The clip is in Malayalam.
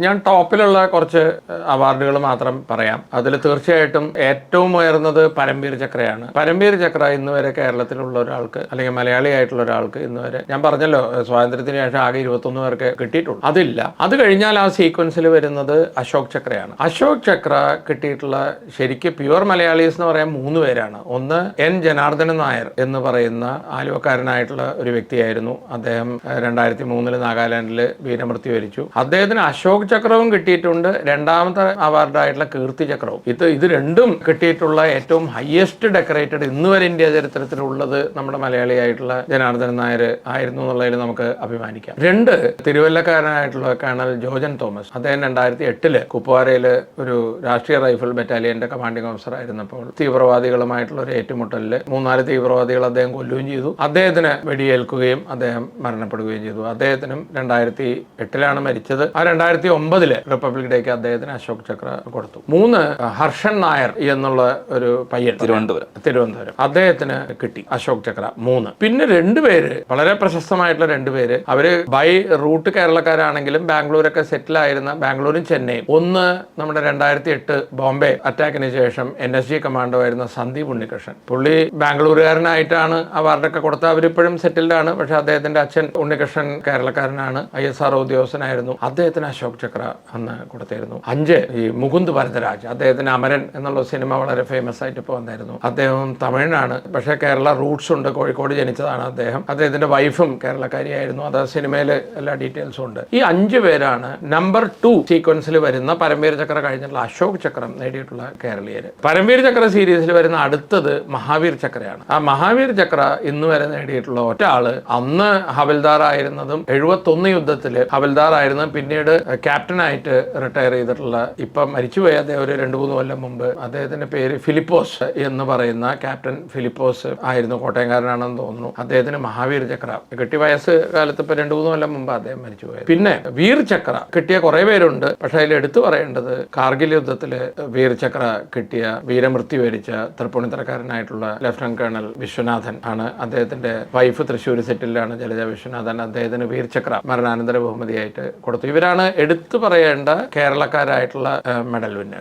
ഞാൻ ടോപ്പിലുള്ള കുറച്ച് അവാർഡുകൾ മാത്രം പറയാം. അതിൽ തീർച്ചയായിട്ടും ഏറ്റവും ഉയർന്നത് പരംവീർ ചക്രയാണ്. പരംവീർ ചക്ര ഇന്ന് വരെ കേരളത്തിലുള്ള ഒരാൾക്ക് അല്ലെങ്കിൽ മലയാളിയായിട്ടുള്ള ഒരാൾക്ക് ഇന്ന് വരെ, ഞാൻ പറഞ്ഞല്ലോ സ്വാതന്ത്ര്യത്തിന് ശേഷം ആകെ 21 പേർക്ക് കിട്ടിയിട്ടുള്ളൂ. അതില്ല. അത് കഴിഞ്ഞാൽ ആ സീക്വൻസിൽ വരുന്നത് അശോക് ചക്രയാണ്. അശോക് ചക്ര കിട്ടിയിട്ടുള്ള ശരിക്കും പ്യുവർ മലയാളീസ് എന്ന് പറയാൻ 3 പേരാണ്. ഒന്ന് എൻ ജനാർദ്ദനൻ നായർ എന്ന് പറയുന്ന ആലുവക്കാരനായിട്ടുള്ള ഒരു വ്യക്തിയായിരുന്നു. അദ്ദേഹം 2003 നാഗാലാൻഡിൽ വീരമൃത്യു വരിച്ചു. അദ്ദേഹത്തിന് അശോക് ചക്രവും കിട്ടിയിട്ടുണ്ട്, രണ്ടാമത്തെ അവാർഡായിട്ടുള്ള കീർത്തി ചക്രവും. ഇത് രണ്ടും കിട്ടിയിട്ടുള്ള ഏറ്റവും ഹയസ്റ്റ് ഡെക്കറേറ്റഡ് ഇന്ന് വരെ ഇന്ത്യ ചരിത്രത്തിലുള്ളത് നമ്മുടെ മലയാളിയായിട്ടുള്ള ജനാർദ്ദനൻ നായർ ആയിരുന്നു എന്നുള്ളതിൽ നമുക്ക് അഭിമാനിക്കാം. 2 തിരുവല്ലക്കാരനായിട്ടുള്ള കേണൽ ജോജൻ തോമസ്. അദ്ദേഹം 2008 കുപ്വാരയിൽ ഒരു രാഷ്ട്രീയ റൈഫിൾ ബറ്റാലിയന്റെ കമാൻഡിംഗ് ഓഫീസർ ആയിരുന്നപ്പോൾ തീവ്രവാദികളുമായിട്ടുള്ള ഒരു ഏറ്റുമുട്ടലിൽ 3-4 തീവ്രവാദികൾ അദ്ദേഹം കൊല്ലുകയും ചെയ്തു. അദ്ദേഹത്തിന് വെടിയേൽക്കുകയും അദ്ദേഹം മരണപ്പെടുകയും ചെയ്തു. അദ്ദേഹത്തിനും 2008 മരിച്ചത്. ആ 2009 റിപ്പബ്ലിക് ഡേക്ക് അദ്ദേഹത്തിന് അശോക് ചക്ര കൊടുത്തു. 3 ഹർഷൻ നായർ എന്നുള്ള ഒരു പയ്യൻ, തിരുവനന്തപുരം, അദ്ദേഹത്തിന് കിട്ടി അശോക് ചക്ര 3. പിന്നെ 2 പേര്, വളരെ പ്രശസ്തമായിട്ടുള്ള 2 പേര്, അവര് ബൈ റൂട്ട് കേരളക്കാരാണെങ്കിലും ബാംഗ്ലൂരൊക്കെ സെറ്റിൽ ആയിരുന്ന, ബാംഗ്ലൂരും ചെന്നൈയും. ഒന്ന് നമ്മുടെ 2008 ബോംബെ അറ്റാക്കിന് ശേഷം NSG കമാൻഡോ ആയിരുന്ന സന്ദീപ് ഉണ്ണികൃഷ്ണൻ. പുള്ളി ബാംഗ്ലൂരുകാരനായിട്ടാണ് അവാർഡൊക്കെ കൊടുത്ത. അവരിപ്പോഴും സെറ്റിൽഡ് ആണ്. പക്ഷെ അദ്ദേഹത്തിന്റെ അച്ഛൻ ഉണ്ണികൃഷ്ണൻ കേരളക്കാരനാണ്, ISR ഉദ്യോഗസ്ഥനായിരുന്നു. അദ്ദേഹത്തിന് അശോക് ചക്ര അന്ന് കൊടുത്തായിരുന്നു. 5 ഈ മുകുന്ദ് ഭരതരാജ്. അദ്ദേഹത്തിന് അമരൻ എന്നുള്ള സിനിമ വളരെ ഫേമസ് ആയിട്ട് ഇപ്പോൾ വന്നായിരുന്നു. അദ്ദേഹം തമിഴനാണ്, പക്ഷേ കേരള റൂട്ട്സ് ഉണ്ട്, കോഴിക്കോട് ജനിച്ചതാണ് അദ്ദേഹം. അദ്ദേഹത്തിന്റെ വൈഫും കേരളക്കാരിയായിരുന്നു. അത് സിനിമയിൽ എല്ലാ ഡീറ്റെയിൽസും ഉണ്ട്. ഈ 5 പേരാണ് നമ്പർ 2 സീക്വൻസിൽ വരുന്ന പരംവീർ ചക്ര കഴിഞ്ഞിട്ടുള്ള അശോക് ചക്രം നേടിയിട്ടുള്ള കേരളീയര്. പരംവീർ ചക്ര സീരീസിൽ വരുന്ന അടുത്തത് മഹാവീർ ചക്രയാണ്. ആ മഹാവീർ ചക്ര ഇന്ന് വരെ നേടിയിട്ടുള്ള ഒറ്റ ആള് അന്ന് ഹവൽദാർ ആയിരുന്നതും 71 യുദ്ധത്തിൽ ഹവൽദാർ ആയിരുന്നതും പിന്നീട് ക്യാപ്റ്റനായിട്ട് റിട്ടയർ ചെയ്തിട്ടുള്ള, ഇപ്പം മരിച്ചുപോയ അദ്ദേഹം ഒരു 2-3 കൊല്ലം മുമ്പ്. അദ്ദേഹത്തിന്റെ പേര് ഫിലിപ്പോസ് എന്ന് പറയുന്ന ക്യാപ്റ്റൻ ഫിലിപ്പോസ് ആയിരുന്നു. കോട്ടയംകാരനാണെന്ന് തോന്നുന്നു. അദ്ദേഹത്തിന് മഹാവീർ ചക്ര കിട്ടിയ വയസ്സ് കാലത്ത് ഇപ്പൊ 2-3 കൊല്ലം മുമ്പ് അദ്ദേഹം മരിച്ചുപോയത്. പിന്നെ വീർ ചക്ര കിട്ടിയ കുറെ പേരുണ്ട്. പക്ഷെ അതിൽ എടുത്തു പറയേണ്ടത് കാർഗിൽ യുദ്ധത്തിൽ വീർ ചക്ര കിട്ടിയ, വീരമൃത്യു വരിച്ച തൃപ്പൂണിത്തറക്കാരനായിട്ടുള്ള ലഫ്റ്റനന്റ് കേണൽ വിശ്വനാഥൻ ആണ്. അദ്ദേഹത്തിന്റെ വൈഫ് തൃശ്ശൂർ സെറ്റിലാണ്, ജലജ വിശ്വനാഥൻ. അദ്ദേഹത്തിന് വീർ ചക്ര മരണാനന്തര ബഹുമതിയായിട്ട് കൊടുത്തു. ഇവരാണ് എടുത്തു പറയേണ്ട കേരളക്കാരായിട്ടുള്ള മെഡൽ വിന്നേഴ്സ്.